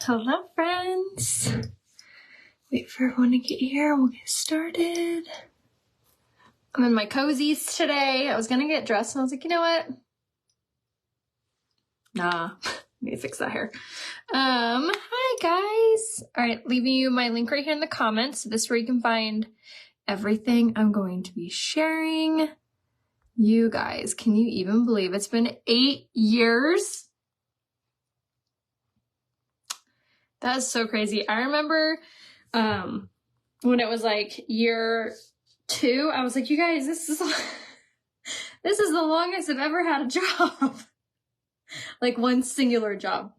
Hello, friends. Wait for everyone to get here and we'll get started. I'm in my cozies today. I was gonna get dressed and I was like, you know what? Nah, need to fix that hair. Hi guys. All right, leaving you my link right here in the comments. This is where you can find everything I'm going to be sharing. You guys, can you even believe it's been 8 years? That is so crazy. I remember when it was like year 2, I was like, you guys, this is the longest I've ever had a job. Like one singular job.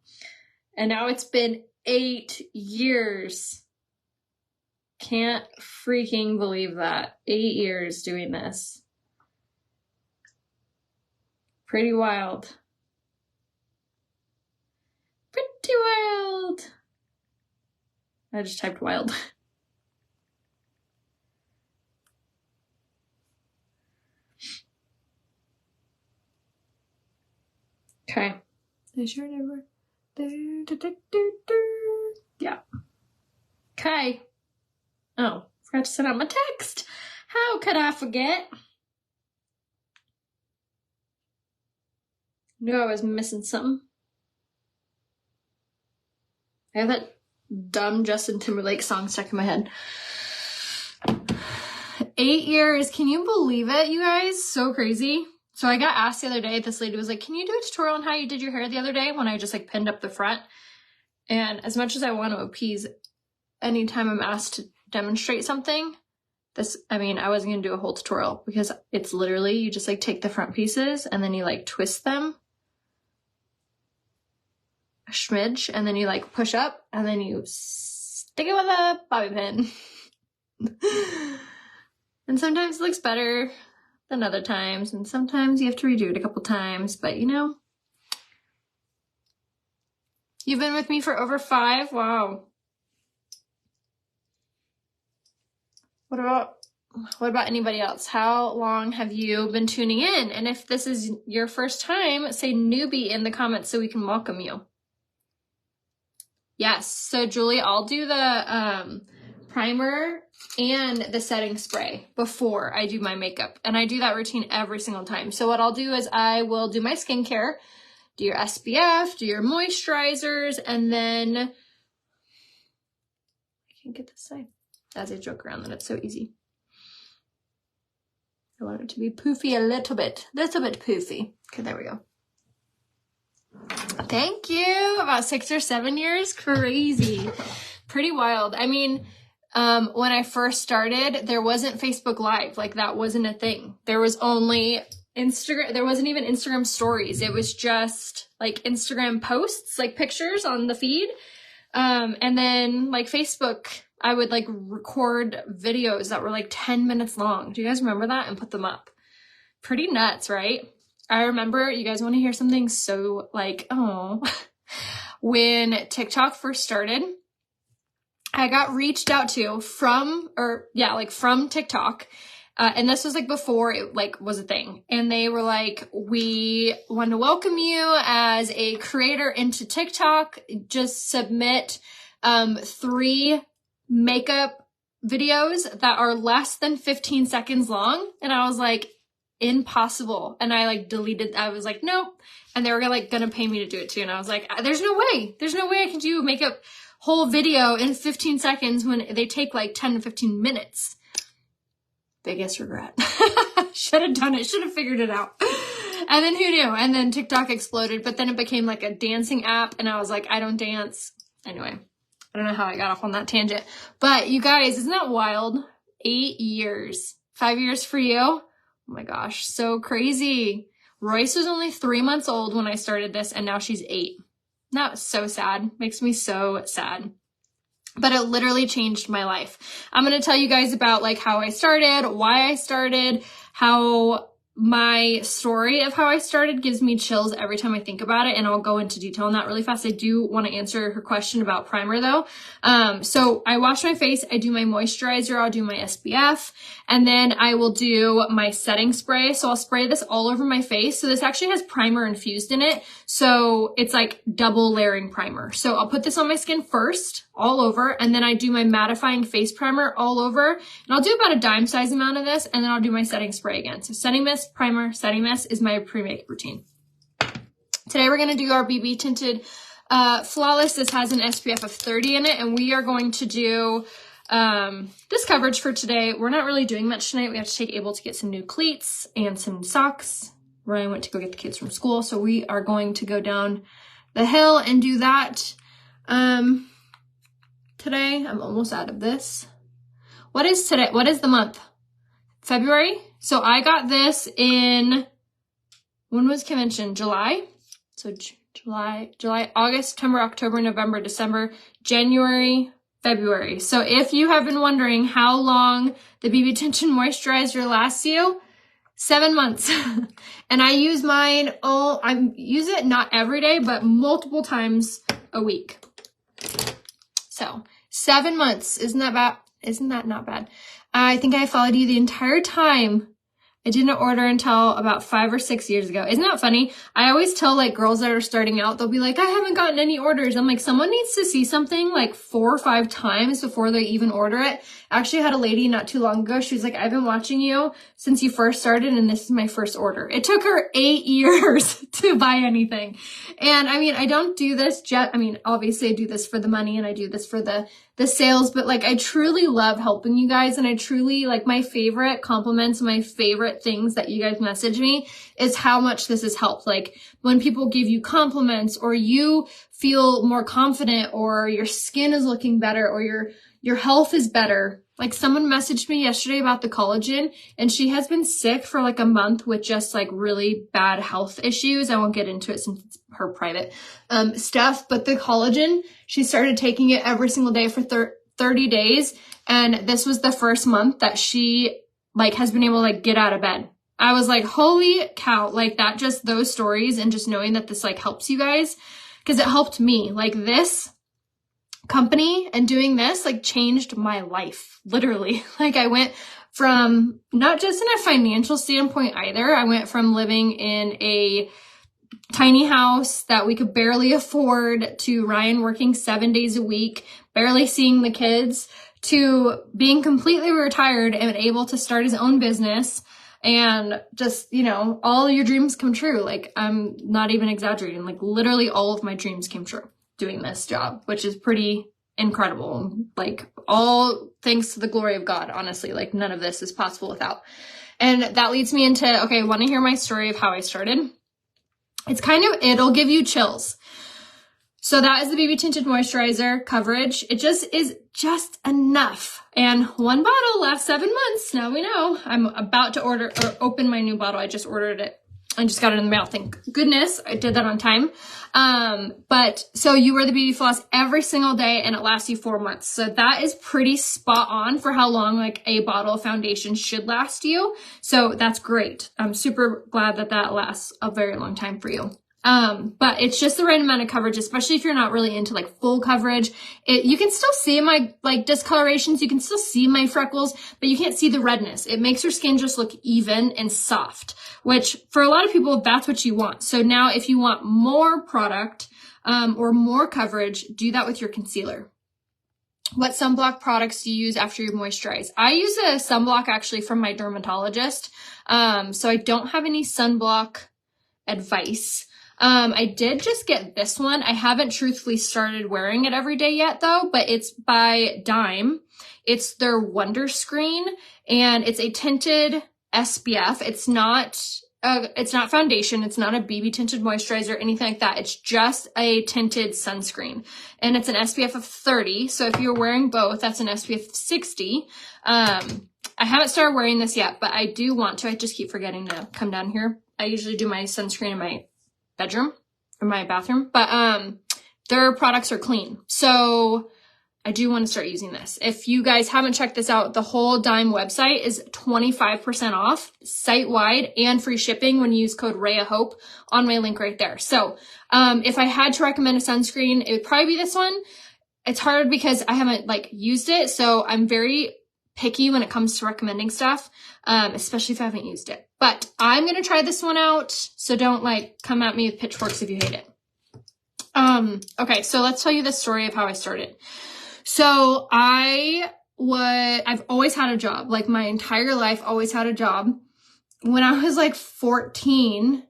And now it's been 8 years. Can't freaking believe that. 8 years doing this. Pretty wild. Pretty wild. I just typed wild. Okay. I sure never. Yeah. Okay. Oh, forgot to send out my text. How could I forget? Knew I was missing something. I have that dumb Justin Timberlake song stuck in my head. 8 years. Can you believe it, you guys? So crazy. So I got asked the other day, this lady was like, can you do a tutorial on how you did your hair the other day when I just like pinned up the front? And as much as I want to appease anytime I'm asked to demonstrate something, I wasn't going to do a whole tutorial because it's literally, you just like take the front pieces and then you like twist them a smidge and then you like push up and then you stick it with a bobby pin. And sometimes it looks better than other times, and sometimes you have to redo it a couple times, but you know, you've been with me for over 5. Wow. What about anybody else? How long have you been tuning in? And if this is your first time, say newbie in the comments so we can welcome you. Yes, so Julie, I'll do the primer and the setting spray before I do my makeup. And I do that routine every single time. So what I'll do is I will do my skincare, do your SPF, do your moisturizers, and then I can't get this side. As I joke around that it's so easy. I want it to be poofy a little bit poofy. Okay, there we go. Thank you. About 6 or 7 years. Crazy. Pretty wild. I mean, when I first started, there wasn't Facebook Live. Like, that wasn't a thing. There was only Instagram. There wasn't even Instagram stories. It was just like Instagram posts, like pictures on the feed. And then like Facebook, I would like record videos that were like 10 minutes long. Do you guys remember that? And put them up. Pretty nuts, right? I remember, you guys want to hear something so like, oh, when TikTok first started, I got reached out to from TikTok. And this was like before it like was a thing. And they were like, we want to welcome you as a creator into TikTok. Just submit 3 makeup videos that are less than 15 seconds long. And I was like, impossible. And I like deleted. I was like, nope. And they were like gonna pay me to do it too. And I was like, there's no way I can do makeup whole video in 15 seconds when they take like 10 to 15 minutes. Biggest regret. Should have done it. Should have figured it out. And then who knew? And then TikTok exploded, but then it became like a dancing app. And I was like, I don't dance. Anyway, I don't know how I got off on that tangent, but you guys, isn't that wild? 8 years, 5 years for you. Oh my gosh. So crazy. Royce was only 3 months old when I started this, and now she's 8. That was so sad. Makes me so sad. But it literally changed my life. I'm going to tell you guys about like how I started, why I started, how my story of how I started gives me chills every time I think about it. And I'll go into detail on that really fast. I do want to answer her question about primer though. So I wash my face. I do my moisturizer. I'll do my SPF, and then I will do my setting spray. So I'll spray this all over my face. So this actually has primer infused in it. So it's like double layering primer. So I'll put this on my skin first, all over, and then I do my mattifying face primer all over. And I'll do about a dime size amount of this, and then I'll do my setting spray again. So setting mist, primer, setting mist is my pre-makeup routine. Today we're gonna do our BB tinted Flawless. This has an SPF of 30 in it, and we are going to do this coverage for today. We're not really doing much tonight. We have to take Abel to get some new cleats and some socks. Ryan went to go get the kids from school, so we are going to go down the hill and do that today. I'm almost out of this. What is today? What is the month? February? So I got this in, when was convention? July? So July, August, September, October, November, December, January, February. So if you have been wondering how long the BB Tinted Moisturizer lasts you, 7 months. And I use mine, I use it not every day, but multiple times a week. So 7 months, isn't that bad? Isn't that not bad? I think I followed you the entire time. I didn't order until about 5 or 6 years ago. Isn't that funny? I always tell like girls that are starting out, they'll be like, I haven't gotten any orders. I'm like, someone needs to see something like 4 or 5 times before they even order it. I actually had a lady not too long ago. She was like, I've been watching you since you first started and this is my first order. It took her 8 years to buy anything. And I mean, I don't do this obviously I do this for the money and I do this for the sales, but like I truly love helping you guys, and I truly like my favorite compliments, my favorite things that you guys message me is how much this has helped. Like when people give you compliments or you feel more confident or your skin is looking better or your health is better. Like someone messaged me yesterday about the collagen, and she has been sick for like a month with just like really bad health issues. I won't get into it since it's her private stuff, but the collagen, she started taking it every single day for 30 days. And this was the first month that she like has been able to like get out of bed. I was like, holy cow, like that, just those stories and just knowing that this like helps you guys, because it helped me. Like this company and doing this like changed my life, literally. Like I went from, not just in a financial standpoint either, I went from living in a tiny house that we could barely afford to Ryan working 7 days a week, barely seeing the kids, to being completely retired and able to start his own business and just, you know, all your dreams come true. Like I'm not even exaggerating, like literally all of my dreams came true doing this job, which is pretty incredible. Like all thanks to the glory of God, honestly, like none of this is possible without. And that leads me into, okay, want to hear my story of how I started? It's kind of, it'll give you chills. So that is the BB Tinted Moisturizer coverage. It just is just enough. And one bottle lasts 7 months. Now we know. I'm about to order or open my new bottle. I just ordered it. I just got it in the mail. Thank goodness I did that on time. But so you wear the BB floss every single day and it lasts you 4 months. So that is pretty spot on for how long like a bottle of foundation should last you. So that's great. I'm super glad that that lasts a very long time for you. But it's just the right amount of coverage, especially if you're not really into like full coverage. You can still see my like discolorations. You can still see my freckles, but you can't see the redness. It makes your skin just look even and soft, which for a lot of people, that's what you want. So now if you want more product, or more coverage, do that with your concealer. What sunblock products do you use after you moisturize? I use a sunblock actually from my dermatologist. So I don't have any sunblock advice. I did just get this one. I haven't truthfully started wearing it every day yet though, but it's by Dime. It's their Wonder Screen and it's a tinted SPF. It's not foundation. It's not a BB tinted moisturizer or anything like that. It's just a tinted sunscreen and it's an SPF of 30. So if you're wearing both, that's an SPF of 60. I haven't started wearing this yet, but I do want to. I just keep forgetting to come down here. I usually do my sunscreen in my bedroom or my bathroom, but their products are clean. So I do want to start using this. If you guys haven't checked this out, the whole Dime website is 25% off site-wide and free shipping when you use code RheaHope on my link right there. So if I had to recommend a sunscreen, it would probably be this one. It's hard because I haven't like used it, so I'm very picky when it comes to recommending stuff, especially if I haven't used it. But I'm going to try this one out. So don't like come at me with pitchforks if you hate it. Okay, so let's tell you the story of how I started. So I've always had a job, like my entire life, always had a job. When I was like 14,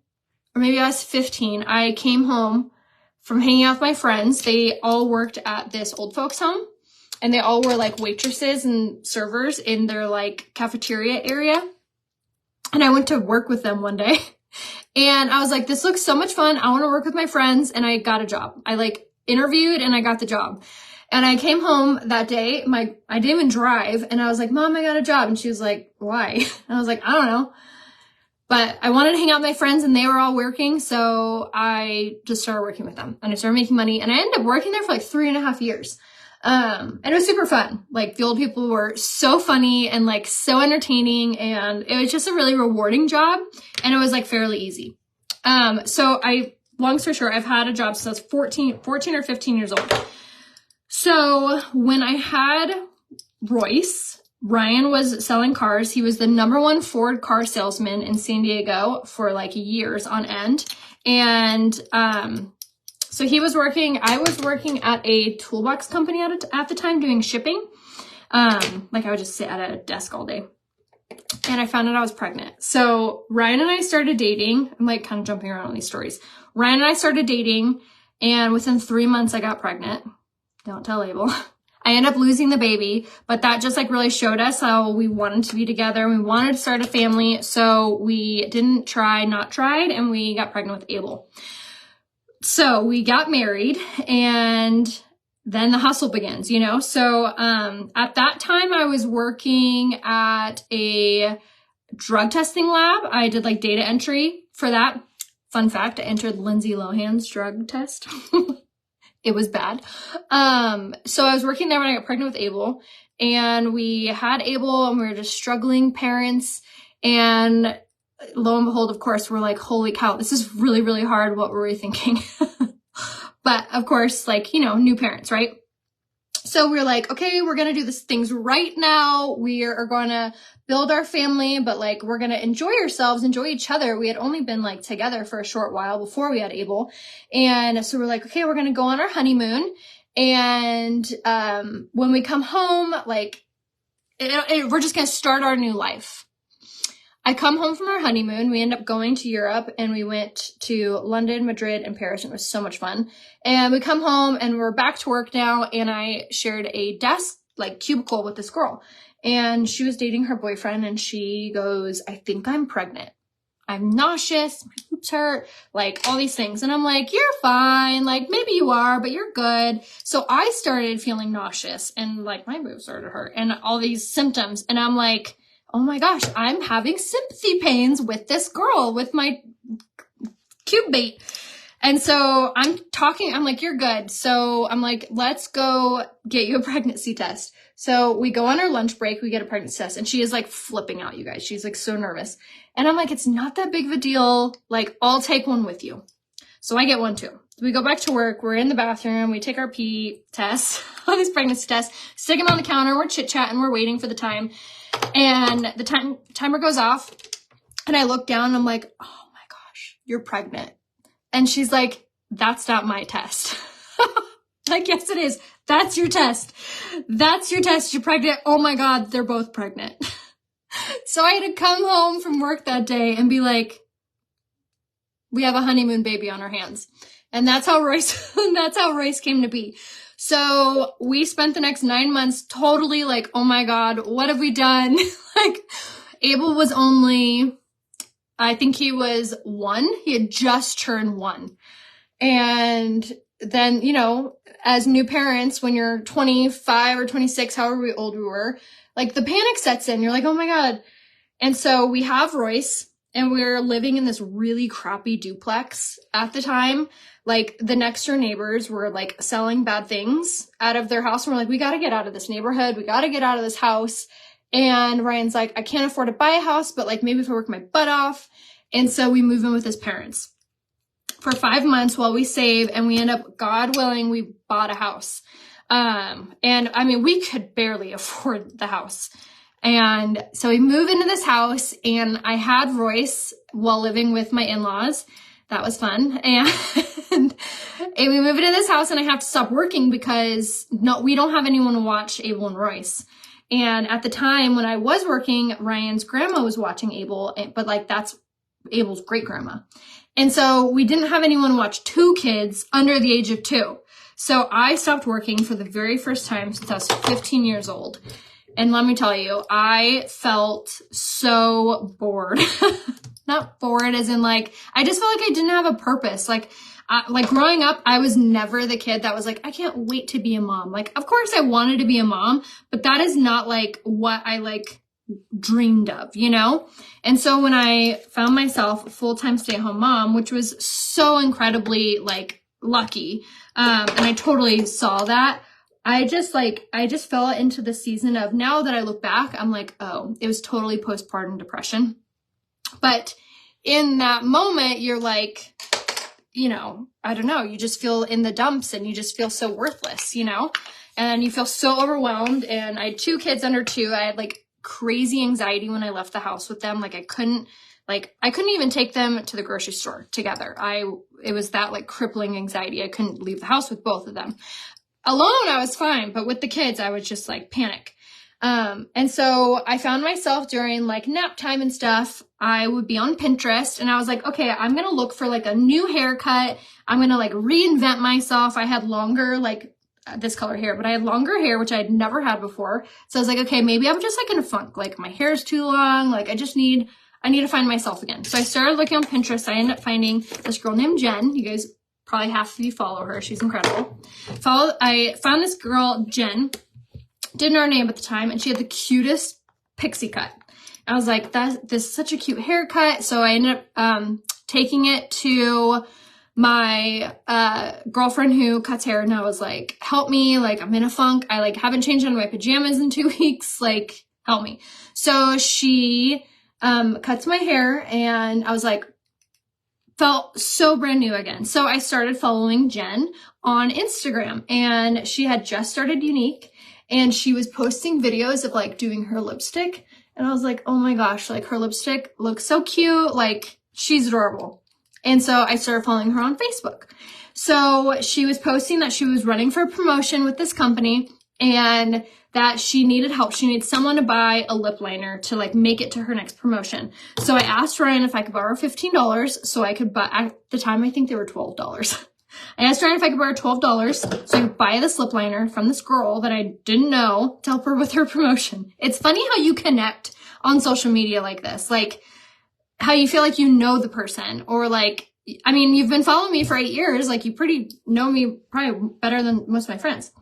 or maybe I was 15, I came home from hanging out with my friends. They all worked at this old folks home, and they all were like waitresses and servers in their like cafeteria area. And I went to work with them one day. And I was like, this looks so much fun. I want to work with my friends. And I got a job. I like interviewed and I got the job. And I came home that day. I didn't even drive. And I was like, Mom, I got a job. And she was like, why? And I was like, I don't know. But I wanted to hang out with my friends and they were all working. So I just started working with them and I started making money. And I ended up working there for like 3.5 years. And it was super fun. Like the old people were so funny and like so entertaining, and it was just a really rewarding job, and it was like fairly easy. So long story short, I've had a job since I was 14 or 15 years old. So when I had Royce, Ryan was selling cars. He was the #1 Ford car salesman in San Diego for like years on end. And, so he was working, I was working at a toolbox company at the time doing shipping. Like I would just sit at a desk all day. And I found out I was pregnant. So Ryan and I started dating. I'm like kind of jumping around on these stories. Ryan and I started dating, and within 3 months I got pregnant. Don't tell Abel. I ended up losing the baby, but that just like really showed us how we wanted to be together. We wanted to start a family. So we didn't not tried, and we got pregnant with Abel. So we got married, and then the hustle begins, you know? So, at that time I was working at a drug testing lab. I did like data entry for that. Fun fact, I entered Lindsay Lohan's drug test. It was bad. So I was working there when I got pregnant with Abel, and we had Abel, and we were just struggling parents, and lo and behold, of course, we're like, holy cow, this is really, really hard. What were we thinking? But of course, like, you know, new parents, right? So we're like, okay, we're going to do things right now. We are going to build our family, but like, we're going to enjoy ourselves, enjoy each other. We had only been like together for a short while before we had Abel. And so we're like, okay, we're going to go on our honeymoon. And, when we come home, like, we're just going to start our new life. I come home from our honeymoon. We end up going to Europe, and we went to London, Madrid, and Paris. And it was so much fun. And we come home and we're back to work now. And I shared a desk, like cubicle, with this girl, and she was dating her boyfriend, and she goes, I think I'm pregnant. I'm nauseous. My boobs hurt, like all these things. And I'm like, you're fine. Like maybe you are, but you're good. So I started feeling nauseous, and like my boobs started to hurt and all these symptoms. And I'm like, oh my gosh, I'm having sympathy pains with this girl with my cube bait. And so I'm like, you're good. So I'm like, let's go get you a pregnancy test. So we go on our lunch break, we get a pregnancy test, and she is like flipping out, you guys. She's like so nervous. And I'm like, it's not that big of a deal. Like, I'll take one with you. So I get one too. We go back to work. We're in the bathroom. We take our pee tests, all these pregnancy tests, stick them on the counter. We're chit-chatting. We're waiting for the time. And the timer goes off, and I look down and I'm like, oh my gosh, you're pregnant. And she's like, that's not my test. Like, yes, it is. That's your test. That's your test. You're pregnant. Oh my God, they're both pregnant. So I had to come home from work that day and be like, we have a honeymoon baby on our hands. And that's how Royce came to be. So we spent the next 9 months totally like, oh my God, what have we done? Like, Abel was only, I think he was 1. He had just turned 1. And then, you know, as new parents, when you're 25 or 26, however old we were, like the panic sets in. You're like, oh my God. And so we have Royce, and we're living in this really crappy duplex at the time. Like, the next door neighbors were like selling bad things out of their house. And we're like, we got to get out of this neighborhood. We got to get out of this house. And Ryan's like, I can't afford to buy a house, but like maybe if I work my butt off. And so we move in with his parents for 5 months while we save. And we end up, God willing, we bought a house. And I mean, we could barely afford the house. And so we move into this house, and I had Royce while living with my in-laws. That was fun. And we move into this house, and I have to stop working because we don't have anyone to watch Abel and Royce. And at the time when I was working, Ryan's grandma was watching Abel, but like that's Abel's great grandma. And so we didn't have anyone to watch 2 kids under the age of 2. So I stopped working for the very first time since I was 15 years old. And let me tell you, I felt so bored. Not bored as in like, I just felt like I didn't have a purpose. Like growing up, I was never the kid that was like, I can't wait to be a mom. Like, of course I wanted to be a mom, but that is not like what I like dreamed of, you know? And so when I found myself a full-time stay-at-home mom, which was so incredibly like lucky, and I totally saw that, I just fell into the season of, now that I look back, I'm like, oh, it was totally postpartum depression. But in that moment, you're like, you know, I don't know, you just feel in the dumps and you just feel so worthless, you know, and you feel so overwhelmed. And I had 2 kids under 2. I had like crazy anxiety when I left the house with them. Like I couldn't even take them to the grocery store together. It was that like crippling anxiety. I couldn't leave the house with both of them. Alone, I was fine, but with the kids, I would just like panic. And so I found myself during like nap time and stuff, I would be on Pinterest, and I was like, okay, I'm going to look for like a new haircut. I'm going to like reinvent myself. I had longer, like this color hair, but I had longer hair, which I had never had before. So I was like, okay, maybe I'm just like in a funk. Like my hair is too long. Like I need to find myself again. So I started looking on Pinterest. I ended up finding this girl named Jen. You guys probably half of you follow her. She's incredible. I found this girl, Jen. Didn't know her name at the time, and she had the cutest pixie cut. I was like, this is such a cute haircut. So I ended up taking it to my girlfriend who cuts hair, and I was like, help me, like I'm in a funk. I like haven't changed into my pajamas in 2 weeks. Like, help me. So she cuts my hair, and I was like, felt so brand new again. So I started following Jen on Instagram, and she had just started Younique, and she was posting videos of like doing her lipstick. And I was like, oh my gosh, like her lipstick looks so cute. Like she's adorable. And so I started following her on Facebook. So she was posting that she was running for a promotion with this company and that she needed help. She needed someone to buy a lip liner to like make it to her next promotion. So I asked Ryan if I could borrow $15 so I could buy, at the time I think they were $12. I asked Ryan if I could borrow $12 so I could buy this lip liner from this girl that I didn't know to help her with her promotion. It's funny how you connect on social media like this, like how you feel like you know the person, or like, I mean, you've been following me for 8 years, like you pretty know me probably better than most of my friends.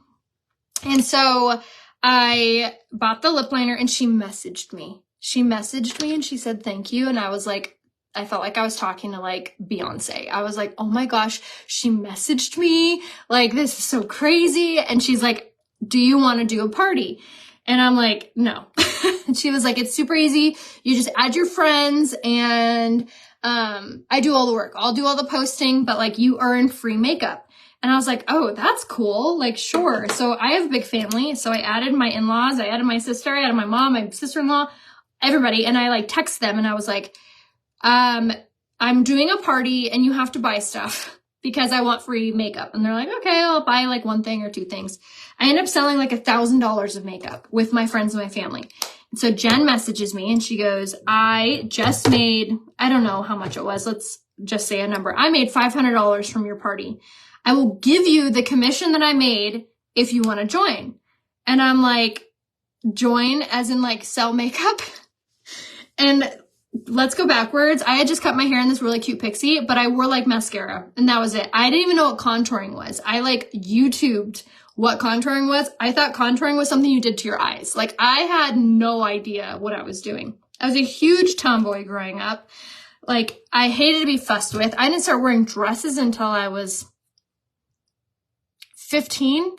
And so I bought the lip liner, and she messaged me. And she said, thank you. And I was like, I felt like I was talking to like Beyonce. I was like, oh my gosh, she messaged me. Like, this is so crazy. And she's like, do you want to do a party? And I'm like, no. And she was like, it's super easy. You just add your friends, and I do all the work. I'll do all the posting, but like you earn free makeup. And I was like, oh, that's cool. Like, sure. So I have a big family. So I added my in-laws. I added my sister. I added my mom, my sister-in-law, everybody. And I like text them, and I was like, I'm doing a party and you have to buy stuff because I want free makeup. And they're like, okay, I'll buy like 1 thing or 2 things. I end up selling like $1,000 of makeup with my friends and my family. And so Jen messages me, and she goes, I just made, I don't know how much it was. Let's just say a number. I made $500 from your party. I will give you the commission that I made if you want to join. And I'm like, join as in like sell makeup? And let's go backwards. I had just cut my hair in this really cute pixie, but I wore like mascara, and that was it. I didn't even know what contouring was. I like YouTubed what contouring was. I thought contouring was something you did to your eyes. Like I had no idea what I was doing. I was a huge tomboy growing up. Like I hated to be fussed with. I didn't start wearing dresses until I was 15.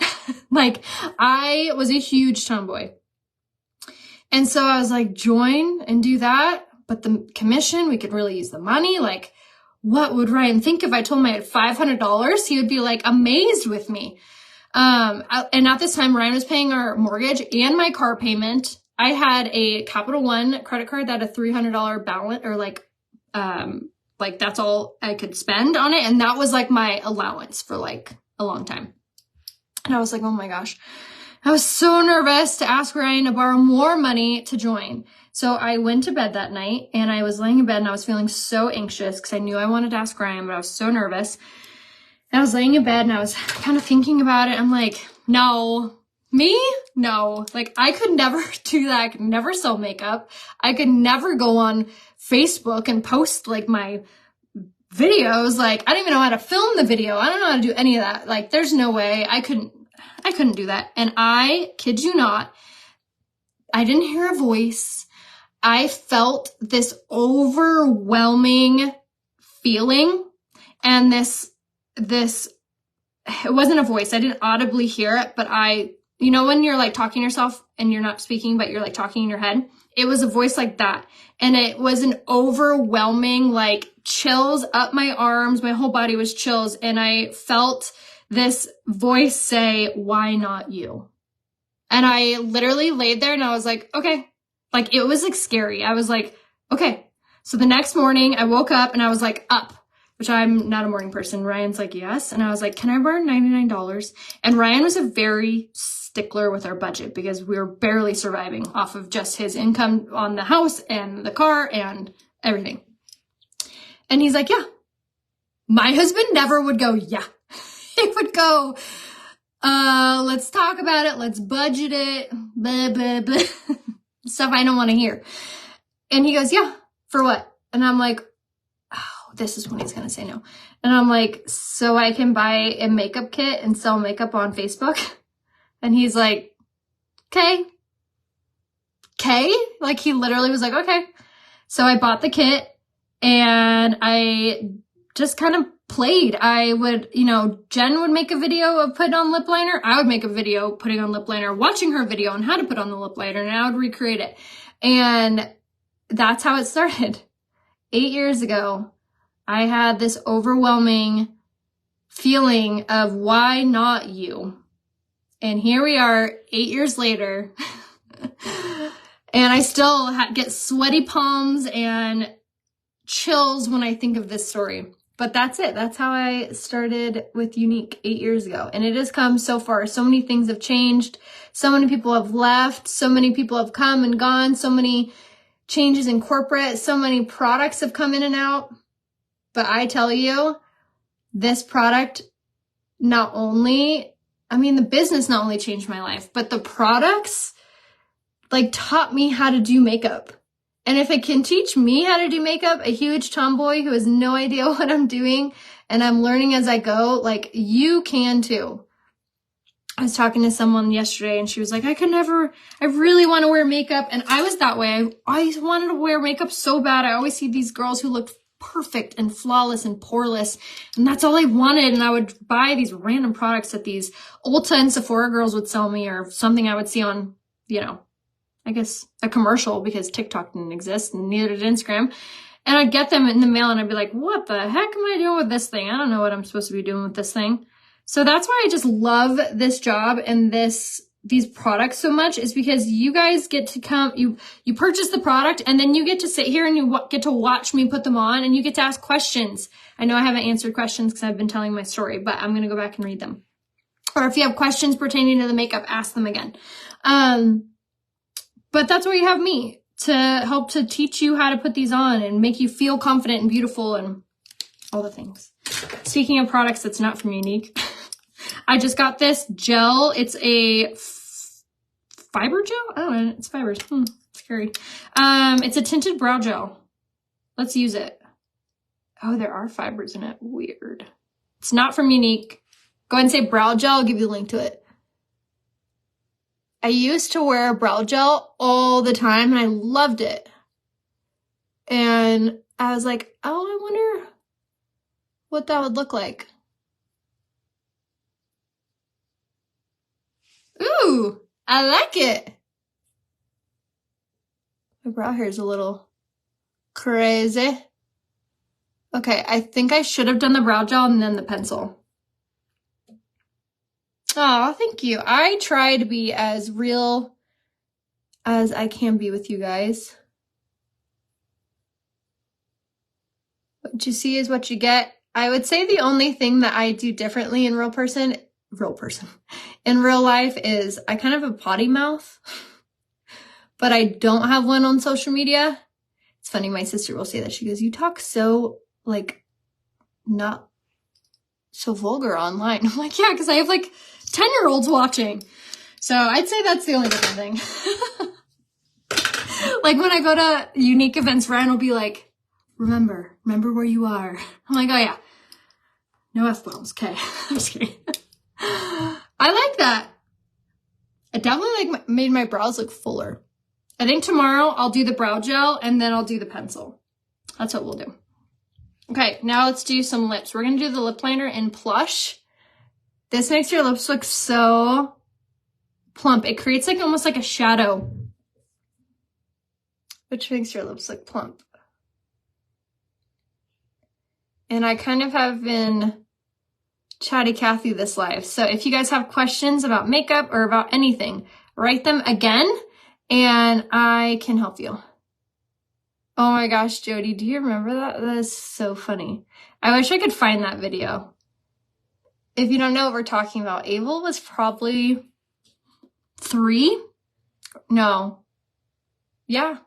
Like I was a huge tomboy. And so I was like, join and do that. But the commission, we could really use the money. Like, what would Ryan think if I told him I had $500? He would be like amazed with me. And at this time, Ryan was paying our mortgage and my car payment I had a Capital One credit card that had a $300 balance, or like that's all I could spend on it. And that was like my allowance for like a long time. And I was like, oh my gosh, I was so nervous to ask Ryan to borrow more money to join. So I went to bed that night and I was laying in bed and I was feeling so anxious because I knew I wanted to ask Ryan, but I was so nervous. And I was laying in bed and I was kind of thinking about it. I'm like, no, me? No. Like, I could never do that. I could never sell makeup. I could never go on Facebook and post like my videos. Like, I don't even know how to film the video. I don't know how to do any of that. Like, there's no way. I couldn't do that. And I kid you not, I didn't hear a voice. I felt this overwhelming feeling, and this, it wasn't a voice. I didn't audibly hear it, but you know, when you're like talking to yourself and you're not speaking, but you're like talking in your head, it was a voice like that. And it was an overwhelming, like, chills up my arms. My whole body was chills. And I felt this voice say, why not you? And I literally laid there and I was like, okay. Like, it was like scary. I was like, okay. So the next morning I woke up and I was like, up, which I'm not a morning person. Ryan's like, yes. And I was like, can I borrow $99? And Ryan was a very stickler with our budget because we were barely surviving off of just his income on the house and the car and everything. And he's like, yeah. My husband never would go, yeah. He would go, let's talk about it. Let's budget it. Blah, blah, blah. Stuff I don't want to hear. And he goes, yeah, for what? And I'm like, oh, this is when he's going to say no. And I'm like, so I can buy a makeup kit and sell makeup on Facebook? And he's like, okay. Like, he literally was like, okay. So I bought the kit and I just kind of played. I would, you know, Jen would make a video of putting on lip liner. I would make a video putting on lip liner, watching her video on how to put on the lip liner, and I would recreate it. And that's how it started. 8 years ago, I had this overwhelming feeling of why not you? And here we are 8 years later. And I still get sweaty palms and chills when I think of this story. But that's it. That's how I started with Younique 8 years ago. And it has come so far. So many things have changed. So many people have left. So many people have come and gone. So many changes in corporate. So many products have come in and out. But I tell you, this product the business not only changed my life, but the products like taught me how to do makeup. And if it can teach me how to do makeup, a huge tomboy who has no idea what I'm doing and I'm learning as I go, like, you can too. I was talking to someone yesterday and she was like, I really want to wear makeup. And I was that way. I always wanted to wear makeup so bad. I always see these girls who look perfect and flawless and poreless. And that's all I wanted. And I would buy these random products that these Ulta and Sephora girls would sell me, or something I would see on, I guess a commercial, because TikTok didn't exist and neither did Instagram. And I'd get them in the mail and I'd be like, what the heck am I doing with this thing? I don't know what I'm supposed to be doing with this thing. So that's why I just love this job and these products so much, is because you guys get to come, you purchase the product and then you get to sit here and you get to watch me put them on and you get to ask questions. I know I haven't answered questions because I've been telling my story, but I'm going to go back and read them. Or if you have questions pertaining to the makeup, ask them again. But that's where you have me to help to teach you how to put these on and make you feel confident and beautiful and all the things. Speaking of products that's not from Younique, I just got this gel. It's a fiber gel? I don't know. It's fibers. Scary. It's a tinted brow gel. Let's use it. Oh, there are fibers in it. Weird. It's not from Younique. Go ahead and say brow gel. I'll give you a link to it. I used to wear brow gel all the time and I loved it. And I was like, oh, I wonder what that would look like. Ooh, I like it. My brow hair is a little crazy. Okay, I think I should have done the brow gel and then the pencil. Oh, thank you. I try to be as real as I can be with you guys. What you see is what you get. I would say the only thing that I do differently in real life is I kind of have a potty mouth, but I don't have one on social media. It's funny, my sister will say that. She goes, you talk so, like, not so vulgar online. I'm like, yeah, because I have, like, 10-year-olds watching. So I'd say that's the only different thing. Like, when I go to unique events, Ryan will be like, remember where you are. I'm like, oh, yeah. No F-bombs. Okay. I'm just kidding. I like that. It definitely, like, made my brows look fuller. I think tomorrow I'll do the brow gel and then I'll do the pencil. That's what we'll do. Okay, now let's do some lips. We're going to do the lip liner in Plush. This makes your lips look so plump. It creates like almost like a shadow, which makes your lips look plump. And I kind of have been chatty Cathy this live. So if you guys have questions about makeup or about anything, write them again and I can help you. Oh my gosh, Jody, do you remember that? That is so funny. I wish I could find that video. If you don't know what we're talking about, Abel was probably 3? No. Yeah.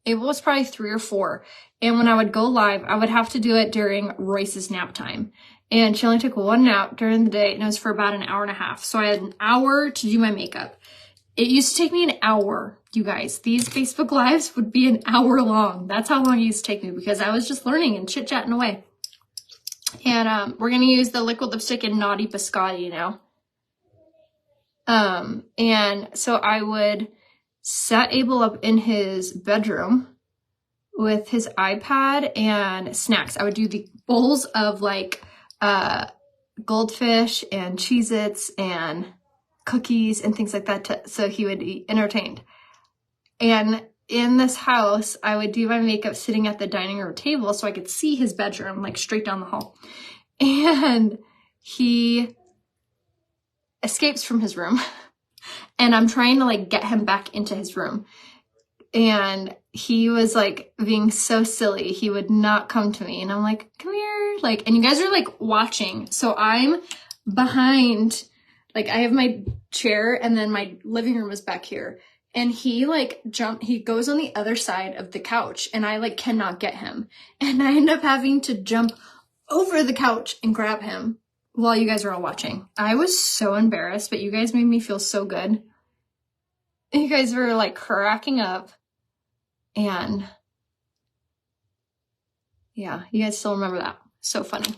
Abel was probably 3 or 4. And when I would go live, I would have to do it during Royce's nap time. And she only took 1 nap during the day, and it was for about an hour and a half. So I had an hour to do my makeup. It used to take me an hour, you guys. These Facebook Lives would be an hour long. That's how long it used to take me because I was just learning and chit-chatting away. And we're going to use the liquid lipstick in Naughty Biscotti now. And so I would set Abel up in his bedroom with his iPad and snacks. I would do the bowls of like goldfish and Cheez-Its and cookies and things like that so he would be entertained. And in this house, I would do my makeup sitting at the dining room table so I could see his bedroom like straight down the hall. And he escapes from his room and I'm trying to like get him back into his room. And he was like being so silly. He would not come to me. And I'm like, come here. Like, and you guys are like watching. So I'm behind, like I have my chair and then my living room is back here. And he like he goes on the other side of the couch and I like cannot get him. And I end up having to jump over the couch and grab him while you guys are all watching. I was so embarrassed, but you guys made me feel so good. You guys were like cracking up. And yeah, you guys still remember that. So funny.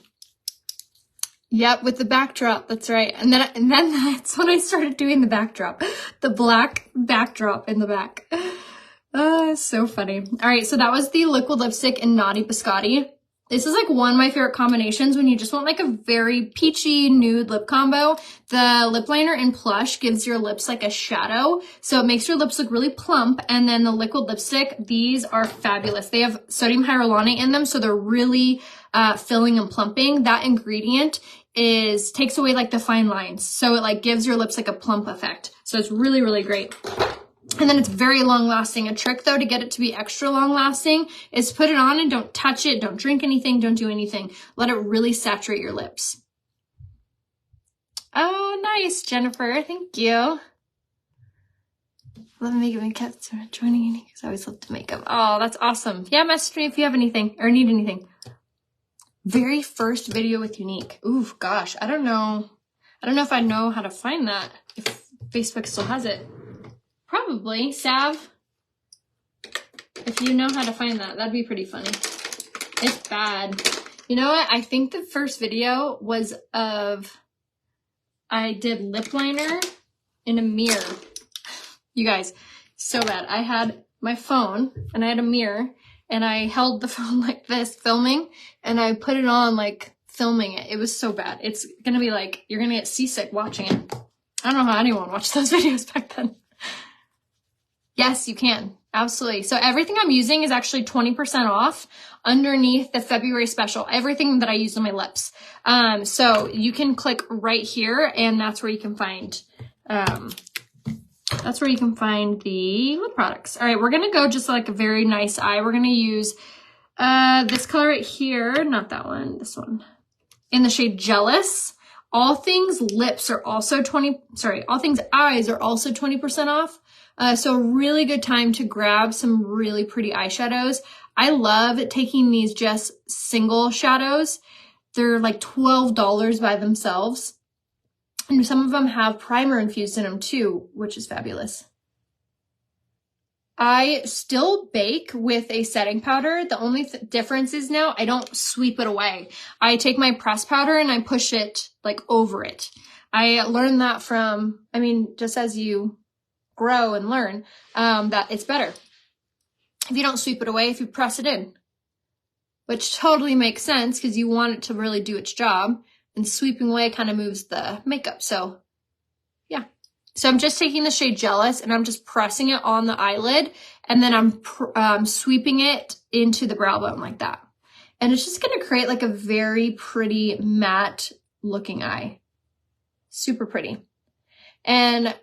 Yep, with the backdrop, that's right. And then that's when I started doing the backdrop. The black backdrop in the back. So funny. All right, so that was the liquid lipstick in Naughty Biscotti. This is like one of my favorite combinations when you just want like a very peachy nude lip combo. The lip liner in Plush gives your lips like a shadow, so it makes your lips look really plump. And then the liquid lipstick, these are fabulous. They have sodium hyaluronate in them, so they're really filling and plumping. That ingredient takes away like the fine lines, so it like gives your lips like a plump effect. So it's really, really great. And then it's very long lasting. A trick though to get it to be extra long lasting is put it on and don't touch it, don't drink anything, don't do anything. Let it really saturate your lips. Oh, nice, Jennifer. Thank you. Love makeup and kept joining Unique because I always love the makeup. Oh, that's awesome. Yeah, message me if you have anything or need anything. Very first video with Unique. Ooh, gosh, I don't know. I don't know if I know how to find that, if Facebook still has it. Probably. Sav, if you know how to find that, that'd be pretty funny. It's bad. You know what? I think the first video was I did lip liner in a mirror. You guys, so bad. I had my phone and I had a mirror and I held the phone like this filming and I put it on like filming it. It was so bad. It's gonna be like, you're gonna get seasick watching it. I don't know how anyone watched those videos back then. Yes, you can. Absolutely. So everything I'm using is actually 20% off underneath the February special. Everything that I use on my lips. So you can click right here and that's where you can find the That's where you can find the lip products. All right, we're gonna go just like a very nice eye. We're gonna use this color right here, not that one, this one, in the shade Jealous. All things lips are also all things eyes are also 20% off. So a really good time to grab some really pretty eyeshadows. I love taking these just single shadows. They're like $12 by themselves. And some of them have primer infused in them too, which is fabulous. I still bake with a setting powder. The only difference is now I don't sweep it away. I take my press powder and I push it like over it. I learned that from, I mean, just as you grow and learn, that it's better if you don't sweep it away, if you press it in, which totally makes sense because you want it to really do its job, and sweeping away kind of moves the makeup. So yeah. So I'm just taking the shade Jealous and I'm just pressing it on the eyelid, and then I'm sweeping it into the brow bone like that. And it's just going to create like a very pretty matte looking eye. Super pretty. And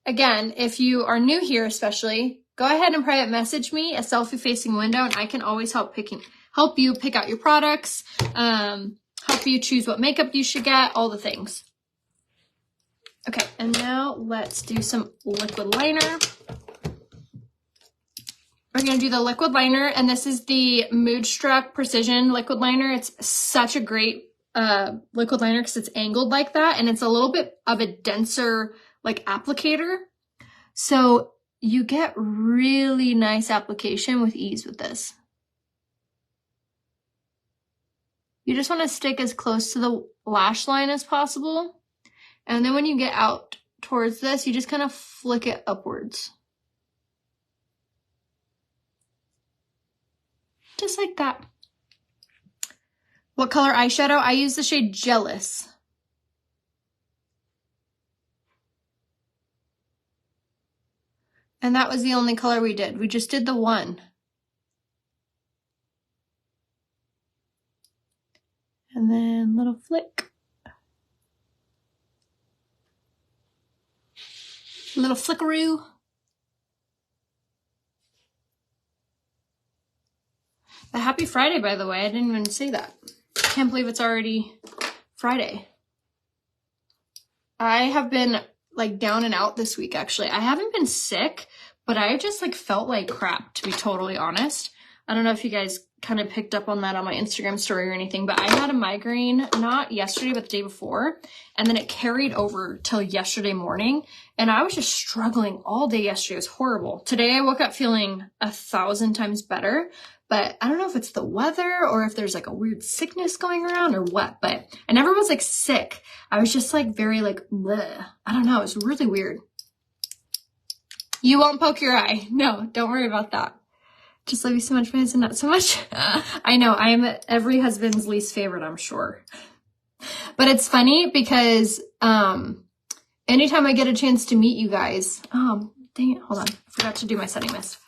again, if you are new here especially, go ahead and private message me a selfie facing window, and I can always help you pick out your products, help you choose what makeup you should get, all the things. Okay, and now let's do some liquid liner. We're going to do the liquid liner, and this is the Moodstruck Precision liquid liner. It's such a great liquid liner because it's angled like that, and it's a little bit of a denser like applicator. So you get really nice application with ease with this. You just want to stick as close to the lash line as possible. And then when you get out towards this, you just kind of flick it upwards. Just like that. What color eyeshadow? I use the shade Jealous. And that was the only color we did. We just did the one. And then little flick. Little flickaroo. But happy Friday, by the way. I didn't even say that. Can't believe it's already Friday. I have been like down and out this week, actually. I haven't been sick, but I just like felt like crap, to be totally honest. I don't know if you guys kind of picked up on that on my Instagram story or anything, but I had a migraine, not yesterday, but the day before. And then it carried over till yesterday morning. And I was just struggling all day yesterday. It was horrible. Today I woke up feeling 1,000 times better, but I don't know if it's the weather or if there's like a weird sickness going around or what, but I never was like sick. I was just like very like, bleh. I don't know. It was really weird. You won't poke your eye. No, don't worry about that. Just love you so much, my husband, not so much. I know, I am every husband's least favorite, I'm sure. But it's funny because anytime I get a chance to meet you guys, dang it, hold on. I forgot to do my setting mist.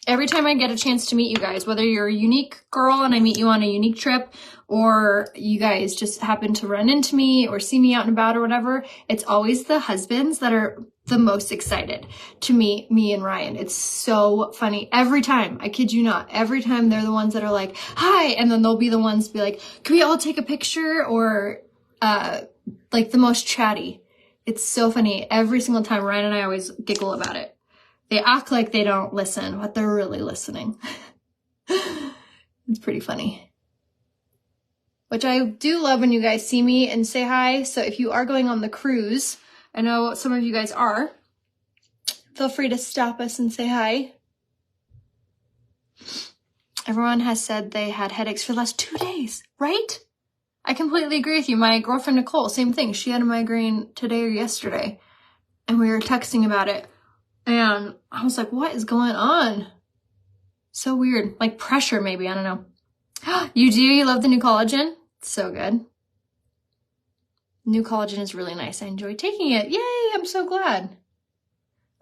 Every time I get a chance to meet you guys, whether you're a unique girl and I meet you on a unique trip, or you guys just happen to run into me or see me out and about or whatever, it's always the husbands that are the most excited to meet me and Ryan. It's so funny. Every time, I kid you not, every time they're the ones that are like, hi, and then they'll be the ones to be like, can we all take a picture? Or like the most chatty. It's so funny. Every single time, Ryan and I always giggle about it. They act like they don't listen, but they're really listening. It's pretty funny. Which I do love when you guys see me and say hi. So if you are going on the cruise, I know some of you guys are, feel free to stop us and say hi. Everyone has said they had headaches for the last 2 days, right? I completely agree with you. My girlfriend Nicole, same thing. She had a migraine today or yesterday, and we were texting about it. And I was like, what is going on? So weird. Like pressure, maybe. I don't know. You do? You love the new collagen? It's so good. New collagen is really nice. I enjoy taking it. Yay, I'm so glad.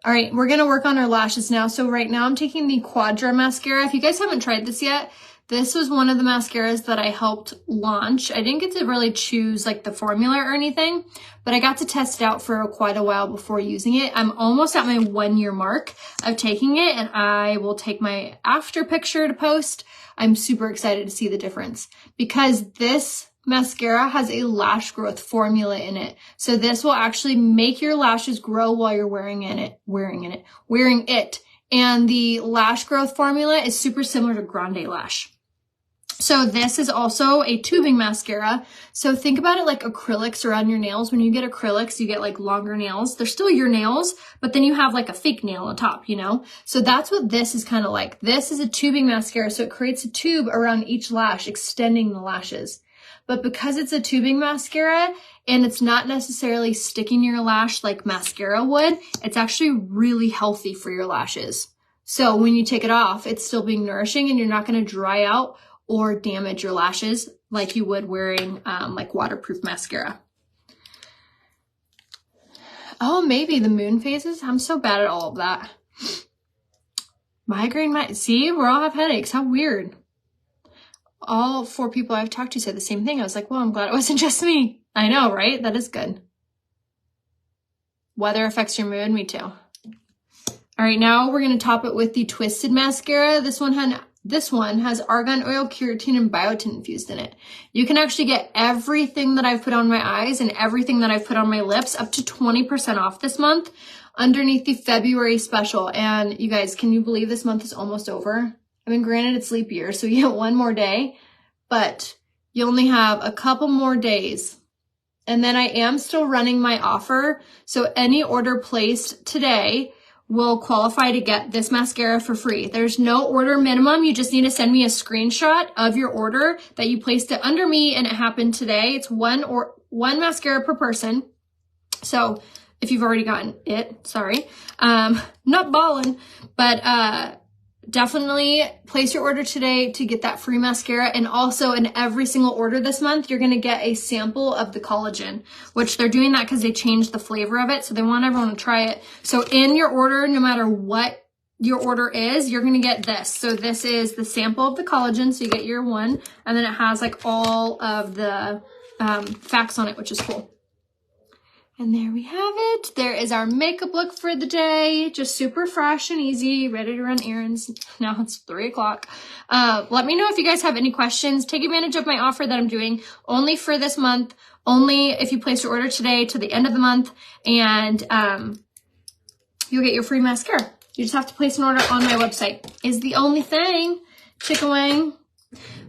All right, we're going to work on our lashes now. So right now I'm taking the Quadra mascara. If you guys haven't tried this yet, This was one of the mascaras that I helped launch. I didn't get to really choose like the formula or anything, but I got to test it out for quite a while before using it. I'm almost at my 1 year mark of taking it, and I will take my after picture to post. I'm super excited to see the difference because this mascara has a lash growth formula in it. So this will actually make your lashes grow while you're wearing it. And the lash growth formula is super similar to Grande Lash. So this is also a tubing mascara. So think about it like acrylics around your nails. When you get acrylics, you get like longer nails. They're still your nails, but then you have like a fake nail on top, you know? So that's what this is kind of like. This is a tubing mascara. So it creates a tube around each lash, extending the lashes. But because it's a tubing mascara and it's not necessarily sticking your lash like mascara would, it's actually really healthy for your lashes. So when you take it off, it's still being nourishing and you're not going to dry out or damage your lashes like you would wearing like waterproof mascara. Oh, maybe the moon phases. I'm so bad at all of that. Migraine, see, we all have headaches. How weird. All 4 people I've talked to said the same thing. I was like, well, I'm glad it wasn't just me. I know, right? That is good. Weather affects your mood. Me too. All right, now we're going to top it with the Twisted Mascara. This one has argan oil, keratin, and biotin infused in it. You can actually get everything that I've put on my eyes and everything that I've put on my lips up to 20% off this month underneath the February special. And you guys, can you believe this month is almost over? I mean, granted, it's leap year, so you get 1 more day, but you only have a couple more days. And then I am still running my offer. So any order placed today will qualify to get this mascara for free. There's no order minimum. You just need to send me a screenshot of your order that you placed it under me and it happened today. It's one mascara per person. So if you've already gotten it, sorry, not balling, but, definitely place your order today to get that free mascara. And also in every single order this month, you're going to get a sample of the collagen, which they're doing that because they changed the flavor of it. So they want everyone to try it. So in your order, no matter what your order is, you're going to get this. So this is the sample of the collagen. So you get your one, and then it has like all of the facts on it, which is cool. And there we have it. There is our makeup look for the day. Just super fresh and easy, ready to run errands. Now it's 3 o'clock. Let me know if you guys have any questions. Take advantage of my offer that I'm doing only for this month, only if you place your order today to the end of the month, and you'll get your free mascara. You just have to place an order on my website. Is the only thing. Chicken wing.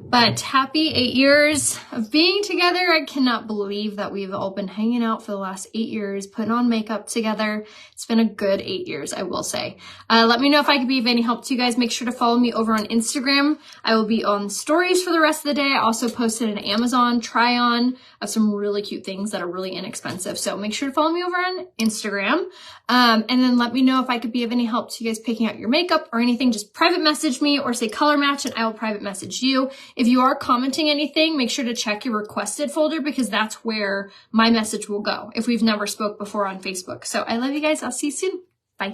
But happy 8 years of being together. I cannot believe that we've all been hanging out for the last 8 years, putting on makeup together. It's been a good 8 years, I will say. Let me know if I could be of any help to you guys. Make sure to follow me over on Instagram. I will be on stories for the rest of the day. I also posted an Amazon try-on of some really cute things that are really inexpensive. So make sure to follow me over on Instagram. And then let me know if I could be of any help to you guys picking out your makeup or anything. Just private message me or say color match and I will private message you. If you are commenting anything, make sure to check your requested folder because that's where my message will go if we've never spoke before on Facebook. So I love you guys. I'll see you soon. Bye.